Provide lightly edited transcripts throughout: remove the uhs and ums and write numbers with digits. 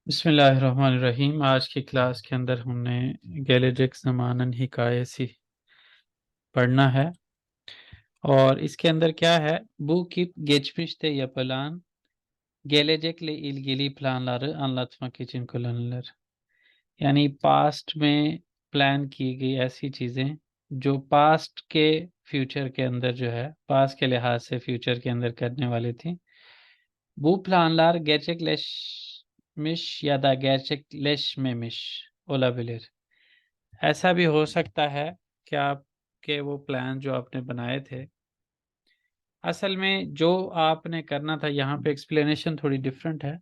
बिस्मिल्लाहिर्रहमानिर्रहीम। आज की क्लास के अंदर हमने गैलेजिक ज़मानन हिकायसी पढ़ना है और इसके अंदर क्या है, bu kip geçmişte yapılan gelecekle ilgili planları anlatmak için kullanılır। यानी पास्ट में प्लान की गई ऐसी चीज़ें जो पास्ट के फ्यूचर के अंदर जो है, पास्ट के लिहाज से फ्यूचर के अंदर करने वाली थी। Bu planlar gerçekleşmiş ya da gerçekleşmemiş olabilir। ऐसा भी हो सकता है कि आपके वो प्लान जो आपने बनाए थे, असल में जो आपने करना था, यहाँ पे एक्सप्लेनेशन थोड़ी डिफरेंट है।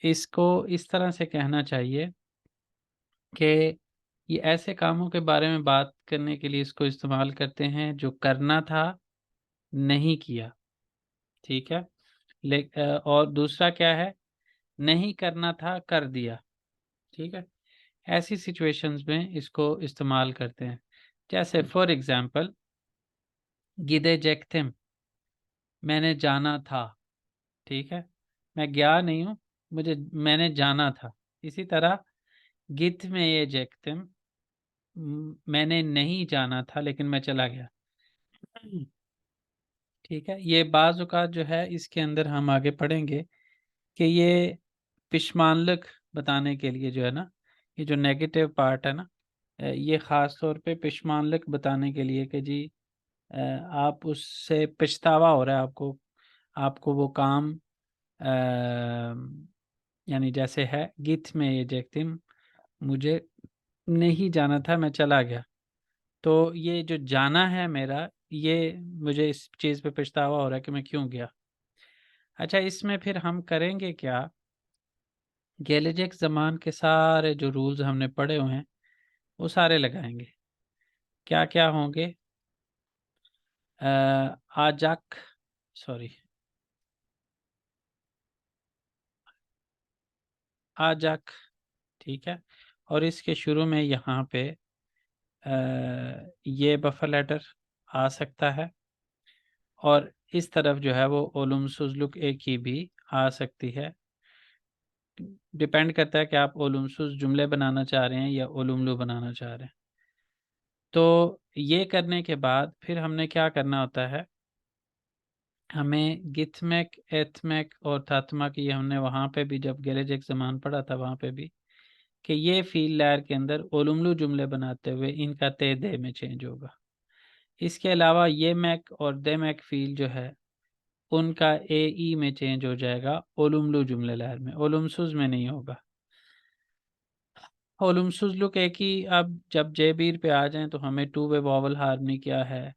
इसको इस तरह से कहना चाहिए कि ये ऐसे कामों के बारे में बात करने के लिए इसको इस्तेमाल करते हैं जो करना था, नहीं किया। ठीक है। और दूसरा क्या है, नहीं करना था, कर दिया। ठीक है। ऐसी सिचुएशंस में इसको इस्तेमाल करते हैं। जैसे फॉर एग्जांपल, gidecektim, मैंने जाना था। ठीक है। मैं गया नहीं हूँ, मैंने जाना था। इसी तरह gitmeyecektim, मैंने नहीं जाना था लेकिन मैं चला गया। ठीक है। ये बाज़ औक़ात जो है इसके अंदर हम आगे पढ़ेंगे कि ये पिशमानलक बताने के लिए जो है ना, ये जो नेगेटिव पार्ट है ना, ये ख़ास तौर पे पिशमानलक बताने के लिए कि जी आप उससे पछतावा हो रहा है आपको, आपको वो काम यानी जैसे है गिथ में ये जेक्तिम, मुझे नहीं जाना था, मैं चला गया। तो ये जो जाना है मेरा, ये मुझे इस चीज़ पे पछतावा हो रहा है कि मैं क्यों गया। अच्छा, इसमें फिर हम करेंगे क्या, गेलिजिक ज़मान के सारे जो रूल्स हमने पढ़े हुए हैं वो सारे लगाएंगे। क्या क्या होंगे, आजाक, सॉरी, आजाक। ठीक है। और इसके शुरू में यहाँ पे ये बफर लेटर आ सकता है और इस तरफ जो है वो ओलुम सुजलुक एक ही भी आ सकती है। डिपेंड करता है कि आप ओलुम सुज जुमले बनाना चाह रहे हैं या ओलुमलू बनाना चाह रहे हैं। तो ये करने के बाद फिर हमने क्या करना होता है, हमें गिथमेक, एथमेक और थात्मक, ये हमने वहाँ पे भी जब गेलेजिक ज़मान पढ़ा था वहाँ पे भी, कि ये फ़ील लैर के अंदर ओलुमलू जुमले बनाते हुए इनका ते दे में चेंज होगा। इसके अलावा ये मैक और दे मैक फ़ील जो है उनका ए ई में चेंज हो जाएगा ओलुमलू जुमले लहर में, ओलुमसुज में नहीं होगा। ओलुमसुज लुक एक ही, अब जब जेबीर पे आ जाएं तो हमें टू वे वॉवल हार्मनी क्या है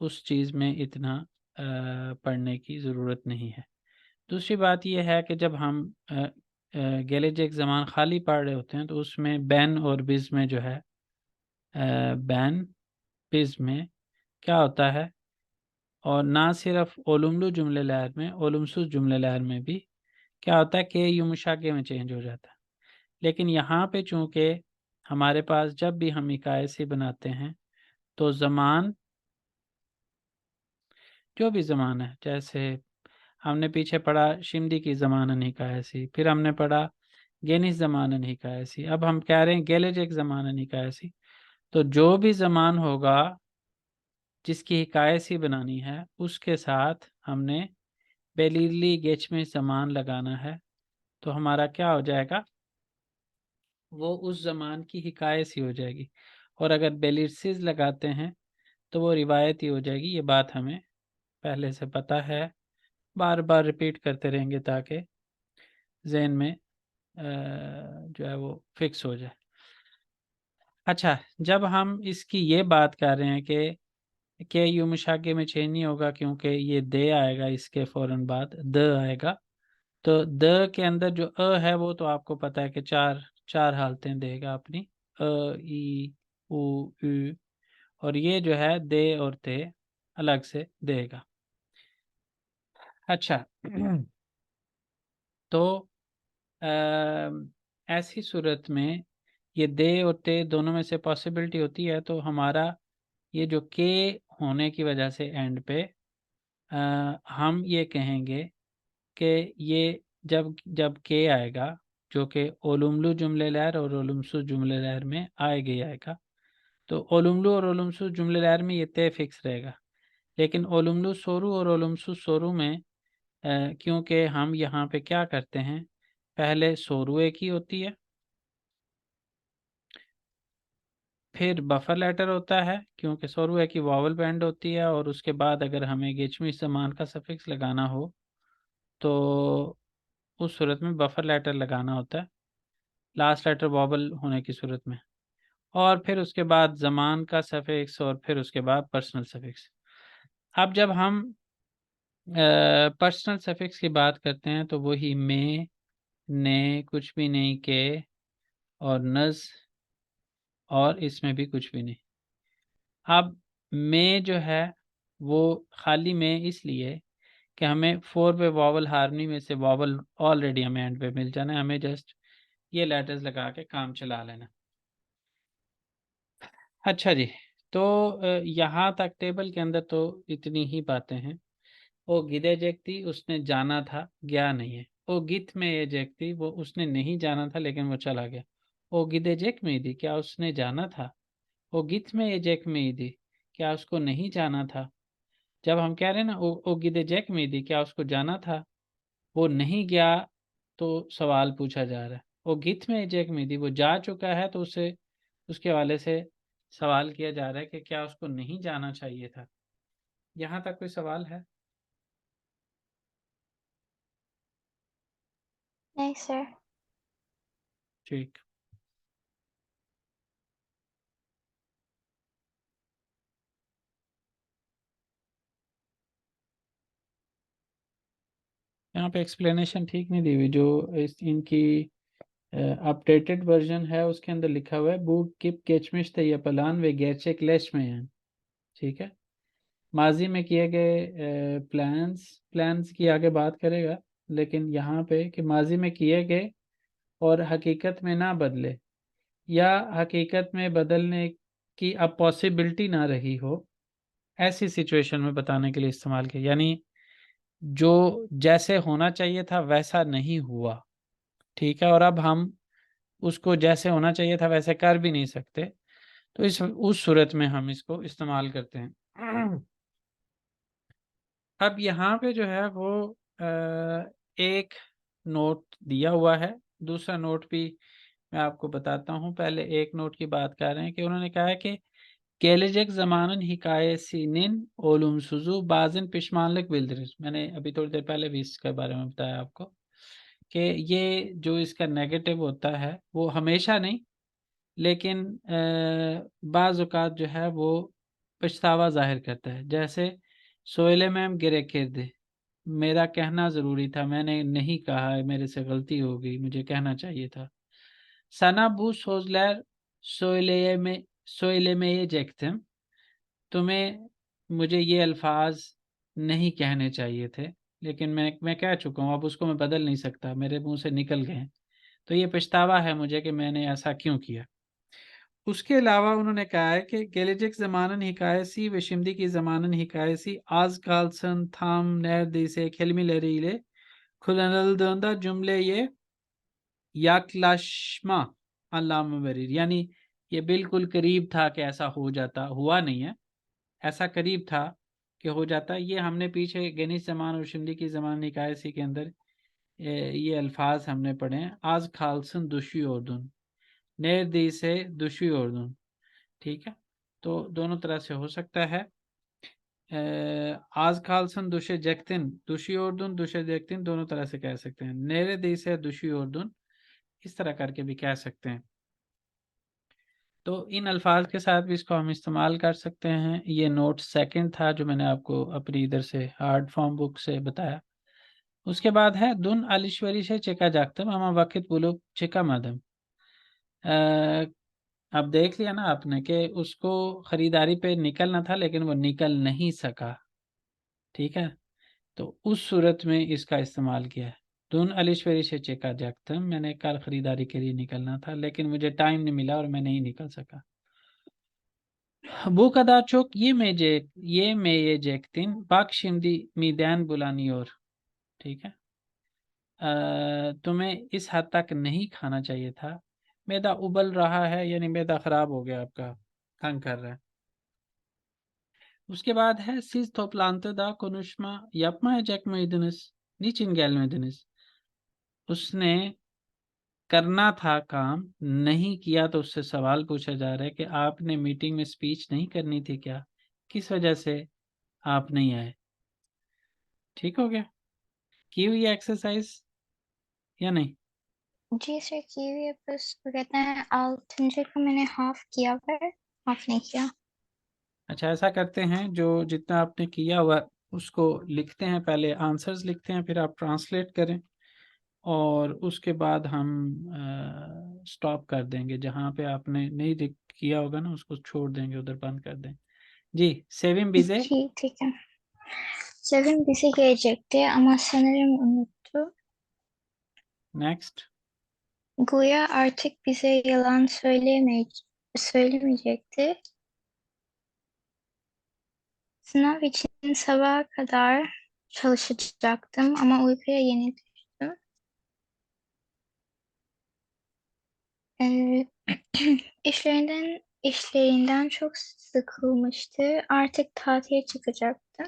उस चीज़ में इतना पढ़ने की ज़रूरत नहीं है। दूसरी बात यह है कि जब हम गेलेजिक ज़मान खाली पढ़ रहे होते हैं तो उसमें बैन और बिज़ में जो है, बैन बिज़ में क्या होता है, और ना सिर्फ ओलुमलू जुमले लहर में, ओलुमसुज जुमले लहर में भी क्या होता है कि युमशाके में चेंज हो जाता है। लेकिन यहाँ पे चूँकि हमारे पास जब भी हम इकायसी बनाते हैं तो ज़मान, जो भी ज़मान है, जैसे हमने पीछे पढ़ा शिमदी की ज़मानन हिकायसी, फिर हमने पढ़ा गेनिस ज़मानन हिकायसी, अब हम कह रहे हैं गेलेजिक ज़मानन हिकायसी। तो जो भी ज़मान होगा जिसकी हिकायसी बनानी है उसके साथ हमने बेलिरली गेच में ज़मान लगाना है, तो हमारा क्या हो जाएगा, वो उस ज़मान की हिकायसी हो जाएगी। और अगर बेलिरसिस लगाते हैं तो वो रिवायती हो जाएगी। ये बात हमें पहले से पता है, बार बार रिपीट करते रहेंगे ताकि ज़हन में जो है वो फिक्स हो जाए। अच्छा, जब हम इसकी ये बात कर रहे हैं कि यू मुशाके में चेंज नहीं होगा क्योंकि ये दे आएगा, इसके फ़ौरन बाद द आएगा। तो द के अंदर जो है वो तो आपको पता है कि चार चार हालतें देगा अपनी, ई, उ, ऊ, और ये जो है दे और ते अलग से देगा। अच्छा, तो ऐसी सूरत में ये दे और ते दोनों में से पॉसिबिलिटी होती है, तो हमारा ये जो के होने की वजह से एंड पे हम ये कहेंगे कि ये जब जब के आएगा, जो कि ओलुमलू जुमले लहर और ओलुमसू जुमले लहर में आएगा ही आएगा, तो ओलुमलू और ओलुमसू जुमले लहर में ये तय फिक्स रहेगा। लेकिन ओलुमलू सोरू और ओलुमसू सोरू में क्योंकि हम यहाँ पे क्या करते हैं, पहले सोरू एक ही होती है, फिर बफर लेटर होता है क्योंकि सोरू एक ही वावल बैंड होती है, और उसके बाद अगर हमें गेचमी ज़मान का सफिक्स लगाना हो तो उस सूरत में बफर लेटर लगाना होता है, लास्ट लेटर वावल होने की सूरत में, और फिर उसके बाद ज़मान का सफिक्स, और फिर उसके बाद पर्सनल सफिक्स। अब जब हम पर्सनल सफिक्स की बात करते हैं तो वही में, ने, कुछ भी नहीं के, और नज, और इसमें भी कुछ भी नहीं। अब में जो है वो खाली में इसलिए कि हमें 4 वे वावल हार्मनी में से वावल ऑलरेडी हमें एंड पे मिल जाना है, हमें जस्ट ये लेटर्स लगा के काम चला लेना। अच्छा जी, तो यहाँ तक टेबल के अंदर तो इतनी ही बातें हैं। ओ गिदे जेकती, उसने जाना था, गया नहीं है। ओ गित में ये जेकती, वो उसने नहीं जाना था लेकिन वो चला गया। ओ गिदे जेक में दी, क्या उसने जाना था। ओ गित में ये जेक में दी, क्या उसको नहीं जाना था। जब हम कह रहे हैं ना ओ गिदे जेक में दी, क्या उसको जाना था, वो नहीं गया, तो सवाल पूछा जा रहा है। वो गित में जेक में दी, वो जा चुका है, तो उसे उसके हवाले से सवाल किया जा रहा है कि क्या उसको नहीं जाना चाहिए था। यहाँ तक कोई सवाल है? नहीं सर। ठीक, यहाँ पे एक्सप्लेनेशन ठीक नहीं दी हुई, जो इनकी अपडेटेड वर्जन है उसके अंदर लिखा हुआ है बूट किप केचमिश तयपलान वे gerçek में है। ठीक है, माजी में किए गए प्लान्स की आगे बात करेगा, लेकिन यहाँ पे कि माजी में किए गए और हकीकत में ना बदले, या हकीकत में बदलने की अब पॉसिबिलिटी ना रही हो, ऐसी सिचुएशन में बताने के लिए इस्तेमाल किया। यानी जो जैसे होना चाहिए था वैसा नहीं हुआ, ठीक है, और अब हम उसको जैसे होना चाहिए था वैसे कर भी नहीं सकते, तो इस उस सूरत में हम इसको इस्तेमाल करते हैं। अब यहाँ पे जो है वो एक नोट दिया हुआ है, दूसरा नोट भी मैं आपको बताता हूँ। पहले एक नोट की बात कर रहे हैं कि उन्होंने कहा है कि gelecek zamanın hikayesinin olumsuzu bazen pişmanlık bildirir। मैंने अभी थोड़ी देर पहले भी इसके बारे में बताया आपको कि ये जो इसका नेगेटिव होता है वो हमेशा नहीं, लेकिन बाज़ औक़ात जो है वो पछतावा ज़ाहिर करता है। जैसे सोहेले मैम गिरे किरदे, मेरा कहना ज़रूरी था, मैंने नहीं कहा, मेरे से गलती हो गई, मुझे कहना चाहिए था। Sana bu sözler söylemeyecektim। तुम्हें मुझे ये अल्फाज नहीं कहने चाहिए थे, लेकिन मैं कह चुका हूँ, अब उसको मैं बदल नहीं सकता, मेरे मुंह से निकल गए हैं। तो ये पछतावा है मुझे कि मैंने ऐसा क्यों किया। उसके अलावा उन्होंने कहा है कि gelecek zamanın hikayesi ve şimdiki zamanın hikayesi az kalsın tam neredeyse kelimeleriyle kullanıldığında cümleye yaklaşma अल्लामा verir, यानी ये बिल्कुल करीब था कि ऐसा हो जाता, हुआ नहीं है, ऐसा करीब था कि हो जाता। ये हमने पीछे गनीश जमान और शिमली की जमान निकायसी के अंदर ये अल्फाज हमने पढ़े हैं, आज खालसन दुशी ओर्दुन, नेर दी से दुशी ओर्दुन। ठीक है, तो दोनों तरह से हो सकता है। आज खालसन दुशे जैक्तिन, दुशी ओर्दुन, दुशे जैक्तिन, दोनों तरह से कह सकते हैं। नेरे दी से दुशी ओर्दुन, इस तरह करके भी कह सकते हैं। तो इन अल्फाज के साथ भी इसको हम इस्तेमाल कर सकते हैं। ये नोट सेकंड था जो मैंने आपको अपनी इधर से हार्ड फॉर्म बुक से बताया। उसके बाद है दुन अलिश्वरी से चिका जागतम अमा वक़ित बुलुक चिका मदम। अब देख लिया ना आपने कि उसको खरीदारी पे निकलना था लेकिन वो निकल नहीं सका। ठीक है, तो उस सूरत में इसका इस्तेमाल किया है। दुन अलिश्वरी से चिका जागतम, मैंने कल खरीदारी के लिए निकलना था लेकिन मुझे टाइम नहीं मिला और मैं नहीं निकल सका। Bu kadar çok yemeyecektin. Bak şimdi miden bulanıyor. ठीक है, तुम्हें इस हद तक नहीं खाना चाहिए था। मैदा उबल रहा है यानी मैदा खराब हो गया आपका, तंग कर रहा है। उसके बाद है siz toplantıda konuşma yapmayacak mıydınız? Niçin gelmediniz? उसने करना था काम, नहीं किया, तो उससे सवाल पूछा जा रहा है कि आपने मीटिंग में स्पीच नहीं करनी थी क्या? किस वजह से आप नहीं आए? ठीक हो गया? की हुई एक्सरसाइज या नहीं? जी सर, की हुई है, बस वो कहते हैं अल्टरनेटिव को मैंने हाफ किया हुआ है, हाफ नहीं किया। अच्छा, ऐसा करते हैं, जो जितना आपने किया हुआ उसको लिखते हैं, पहले आंसर्स लिखते हैं, फिर आप ट्रांसलेट करें, और उसके बाद हम स्टॉप कर देंगे। जहाँ पे आपने नहीं किया होगा ना, उसको छोड़ देंगे, उधर बंद कर दें। जी, Sevim bize जी ठीक है। Sevim bize gelecekti ama sanırım unuttu. next. Güya artık bize yalan söylemeyecekti. Sınav için sabaha kadar çalışacaktım ama uykuya yeni düştüm. Ee, işlerinden çok sıkılmıştı. Artık tatile çıkacaktı.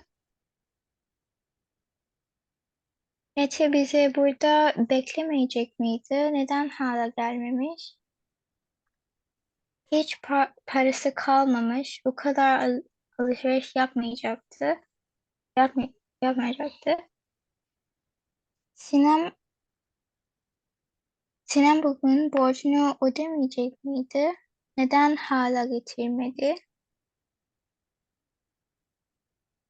Mete bizi burada beklemeyecek miydi? Neden hala gelmemiş? Hiç parası kalmamış. Bu kadar alışveriş yapmayacaktı. Yapmayacaktı. Sinem, Sinem bugün borcunu ödemeyecek miydi? Neden hala getirmedi?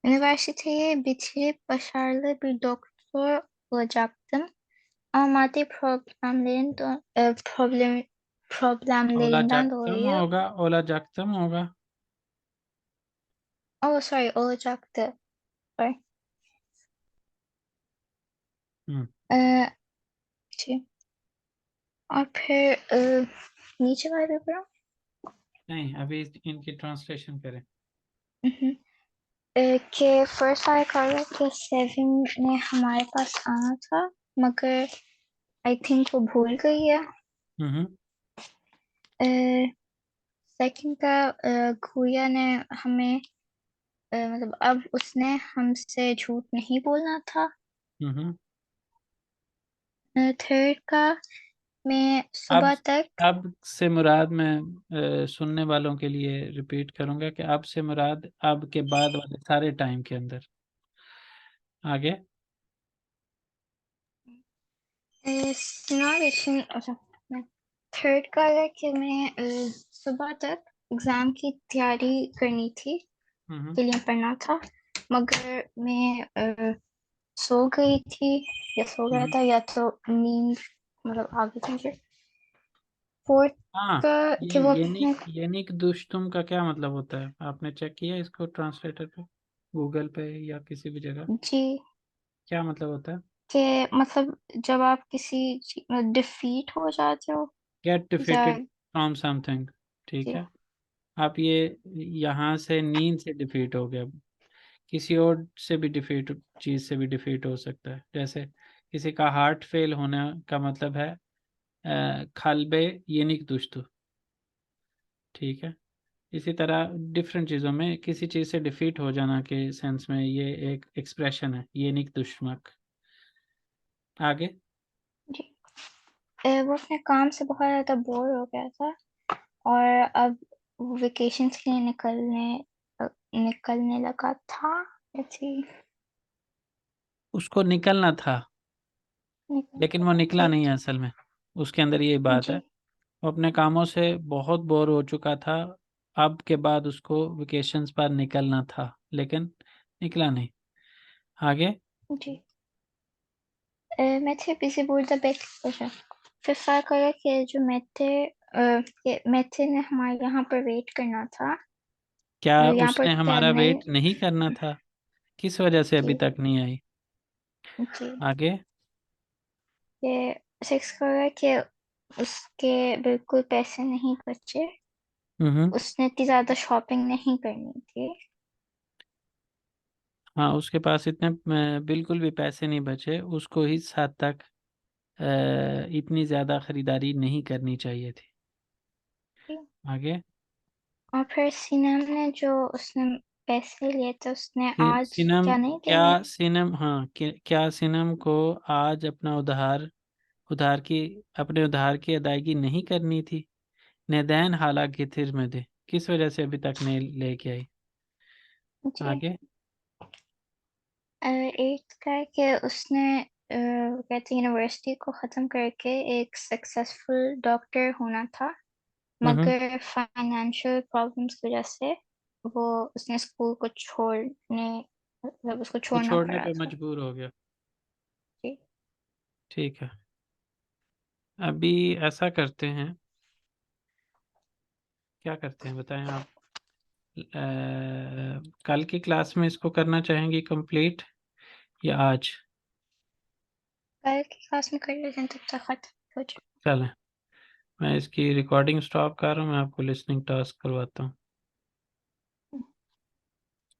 Üniversiteyi bitirip başarılı bir doktor olacaktım. Ama maddi problemlerinden Olacaktı mı dolayı होगा, olacaktı mı होगा? olacaktı. Sorry. हम्म, Ee, şey, और फिर नीचे वाले paper नहीं, अभी इनकी translation करें। कि फर्स्ट आया कहा कि सेविंग ने हमारे पास आना था, मगर आई थिंक वो भूल गई है। हम्म। सेकंड का गुड़िया ने हमें मतलब अब उसने हमसे झूठ नहीं बोलना था। हम्म। थर्ड का मैं अब सुबह तक अब से मुराद मैं सुनने वालों के लिए रिपीट करूंगा कि अब से मुराद अब के बाद वाले सारे टाइम के अंदर। आगे। सुनार için अच्छा थर्ड का है कि मैं सुबह तक एग्जाम की तैयारी करनी थी, हम्म। के लिए पढ़ना था, मगर मैं सो गई थी, या सो गया हम्म। था या तो नींद मतलब आ गई थी मुझे। फोर्थ हाँ, का ये कि वो अपने येनिक येनिक दुष्टुम का क्या मतलब होता है? आपने चेक किया इसको ट्रांसलेटर पे, गूगल पे या किसी भी जगह? जी क्या मतलब होता है? के मतलब जब आप किसी डिफीट हो जाते हो गेट या डिफीटेड फ्रॉम समथिंग। ठीक जी है। आप ये यहाँ से नींद से डिफीट हो गया, किसी और से भी डिफीट, चीज़ से भी डिफीट हो सकता है। जैसे किसी का हार्ट फेल होने का मतलब है kalbe yenik düştü। ठीक है। इसी तरह डिफरेंट चीज़ों में किसी चीज़ से डिफीट हो जाना के सेंस में ये एक एक्सप्रेशन है, येनिक दुश्मक। आगे। जी वो अपने काम से बहुत ज्यादा बोर हो गया था, और अब वेकेशंस के लिए निकलने लगा था। ऐसे ही उसको निकलना था, लेकिन वो निकला जी नहीं है असल में। उसके अंदर ये बात है, जी वो अपने कामों से बहुत बोर हो चुका था। अब के बाद उसको वेकेशंस पर निकलना था, लेकिन निकला नहीं। आगे। जी Mete bizi burada bekliyor. फिर फर्क आया कि जो मेथे ने हमारे यहाँ पर वेट करना था, क्या मतलब यहाँ पर उसने कैब हमारा में। वेट नहीं करना था? किस वजह से अभी जी तक नहीं आई? जी आगे। ये सिक्स का आया कि उसके बिल्कुल पैसे नहीं बचे, हम्म। उसने इतनी ज्यादा शॉपिंग नहीं करनी थी। हाँ, उसके पास इतने बिल्कुल भी पैसे नहीं बचे, उसको इस हद तक इतनी ज़्यादा ख़रीदारी नहीं करनी चाहिए थी। आगे। और फिर सीनम ने जो उसने पैसे लिए थे उसने आज सिनम क्या नहीं क्या देने। सिनम हाँ क्या सिनम को आज उधार की अपने उधार की अदायगी नहीं करनी थी? नेदैन हाला गिथिर में दे, किस वजह से अभी तक नहीं लेके आई? जी। आगे। एक का है कि उसने कहते यूनिवर्सिटी को ख़त्म करके एक सक्सेसफुल डॉक्टर होना था, हम्म। मगर फाइनेंशियल प्रॉब्लम्स की वजह से वो उसने स्कूल को मतलब उसको वो छोड़ना छोड़ने पड़ा पे था। मजबूर हो गया। जी। ठीक है। अभी ऐसा करते हैं, क्या करते हैं बताएं आप? कल की क्लास में इसको करना चाहेंगे कंप्लीट या आज? कल की क्लास में कर लेते हैं, तब तक खत्म हो जाए। चलें, मैं इसकी रिकॉर्डिंग स्टॉप कर रहा हूँ, मैं आपको लिसनिंग टास्क करवाता हूँ।